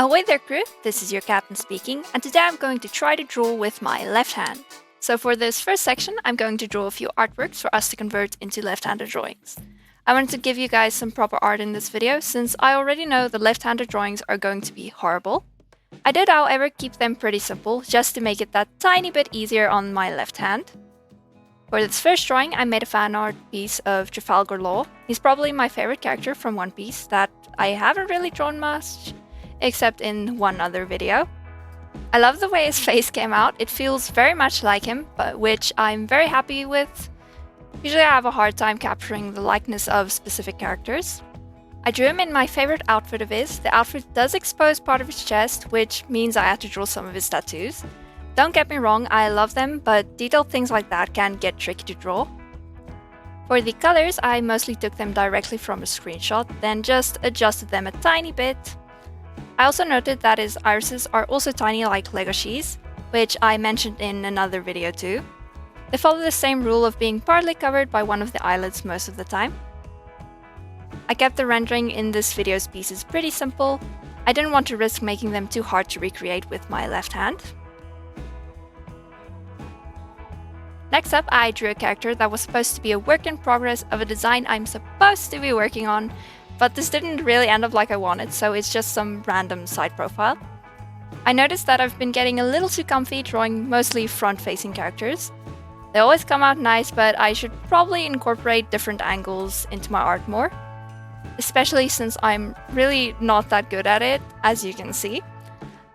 Ahoy there, crew! This is your captain speaking, and today I'm going to try to draw with my left hand. So for this first section, I'm going to draw a few artworks for us to convert into left-handed drawings. I wanted to give you guys some proper art in this video, since I already know the left-handed drawings are going to be horrible. I did, however, keep them pretty simple, just to make it that tiny bit easier on my left hand. For this first drawing, I made a fan art piece of Trafalgar Law. He's probably my favorite character from One Piece that I haven't really drawn much, except in one other video. I love the way his face came out. It feels very much like him, but which I'm very happy with. Usually I have a hard time capturing the likeness of specific characters. I drew him in my favorite outfit of his. The outfit does expose part of his chest, which means I had to draw some of his tattoos. Don't get me wrong, I love them, but detailed things like that can get tricky to draw. For the colors, I mostly took them directly from a screenshot, then just adjusted them a tiny bit. I also noted that his irises are also tiny like Lego cheese, which I mentioned in another video too. They follow the same rule of being partly covered by one of the eyelids most of the time. I kept the rendering in this video's pieces pretty simple. I didn't want to risk making them too hard to recreate with my left hand. Next up, I drew a character that was supposed to be a work in progress of a design I'm supposed to be working on, but this didn't really end up like I wanted, so it's just some random side profile. I noticed that I've been getting a little too comfy drawing mostly front-facing characters. They always come out nice, but I should probably incorporate different angles into my art more. Especially since I'm really not that good at it, as you can see.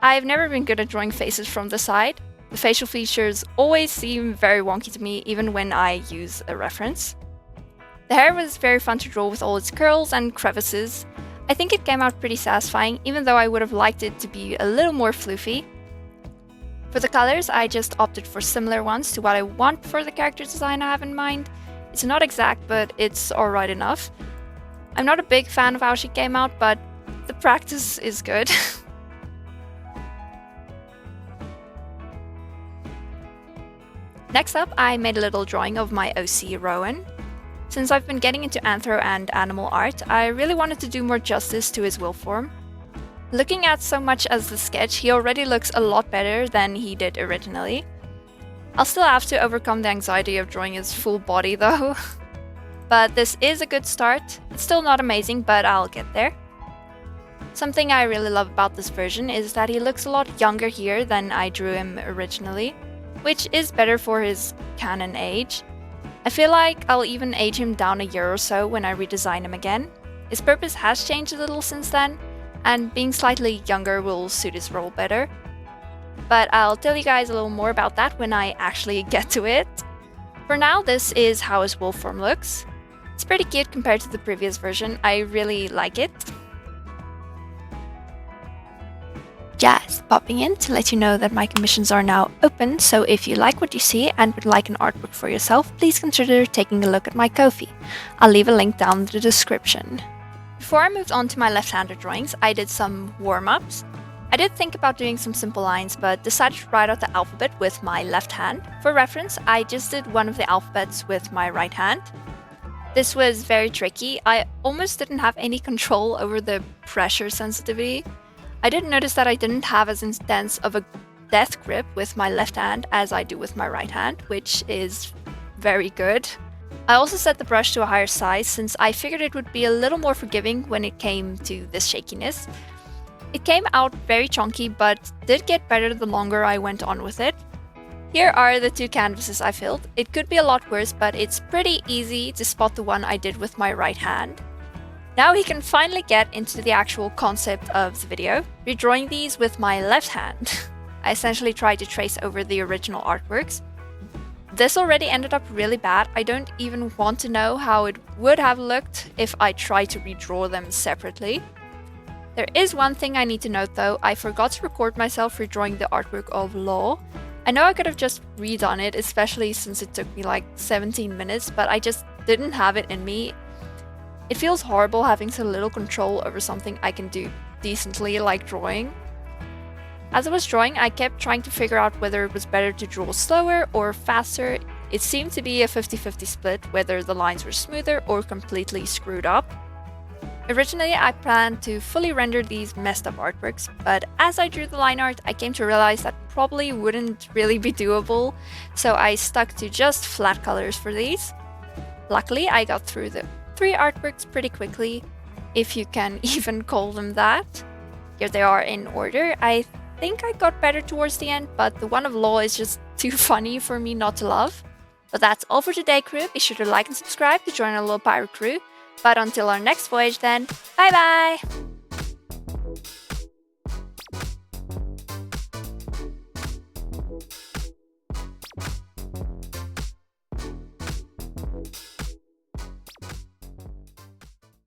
I've never been good at drawing faces from the side. The facial features always seem very wonky to me, even when I use a reference. The hair was very fun to draw with all its curls and crevices. I think it came out pretty satisfying, even though I would have liked it to be a little more floofy. For the colors, I just opted for similar ones to what I want for the character design I have in mind. It's not exact, but it's alright enough. I'm not a big fan of how she came out, but the practice is good. Next up, I made a little drawing of my OC Rowan. Since I've been getting into anthro and animal art, I really wanted to do more justice to his will form. Looking at so much as the sketch, he already looks a lot better than he did originally. I'll still have to overcome the anxiety of drawing his full body though. But this is a good start. It's still not amazing, but I'll get there. Something I really love about this version is that he looks a lot younger here than I drew him originally, which is better for his canon age. I feel like I'll even age him down a year or so when I redesign him again. His purpose has changed a little since then, and being slightly younger will suit his role better. But I'll tell you guys a little more about that when I actually get to it. For now, this is how his wolf form looks. It's pretty cute compared to the previous version. I really like it. Just popping in to let you know that my commissions are now open, so if you like what you see and would like an artwork for yourself, please consider taking a look at my Ko-fi. I'll leave a link down in the description. Before I moved on to my left-handed drawings, I did some warm-ups. I did think about doing some simple lines, but decided to write out the alphabet with my left hand. For reference, I just did one of the alphabets with my right hand. This was very tricky. I almost didn't have any control over the pressure sensitivity. I did notice that I didn't have as intense of a death grip with my left hand as I do with my right hand, which is very good. I also set the brush to a higher size since I figured it would be a little more forgiving when it came to this shakiness. It came out very chunky, but did get better the longer I went on with it. Here are the two canvases I filled. It could be a lot worse, but it's pretty easy to spot the one I did with my right hand. Now we can finally get into the actual concept of the video, redrawing these with my left hand. I essentially tried to trace over the original artworks. This already ended up really bad. I don't even want to know how it would have looked if I tried to redraw them separately. There is one thing I need to note though. I forgot to record myself redrawing the artwork of Law. I know I could have just redone it, especially since it took me like 17 minutes, but I just didn't have it in me. It feels horrible having so little control over something I can do decently, like drawing. As I was drawing, I kept trying to figure out whether it was better to draw slower or faster. It seemed to be a 50-50 split, whether the lines were smoother or completely screwed up. Originally, I planned to fully render these messed up artworks, but as I drew the line art, I came to realize that probably wouldn't really be doable, so I stuck to just flat colors for these. Luckily, I got through the 3 artworks pretty quickly, if you can even call them that. Here they are in order. I think I got better towards the end, but the one of Law is just too funny for me not to love. But that's all for today, crew. Be sure to like and subscribe to join our little pirate crew. But until our next voyage then, bye bye!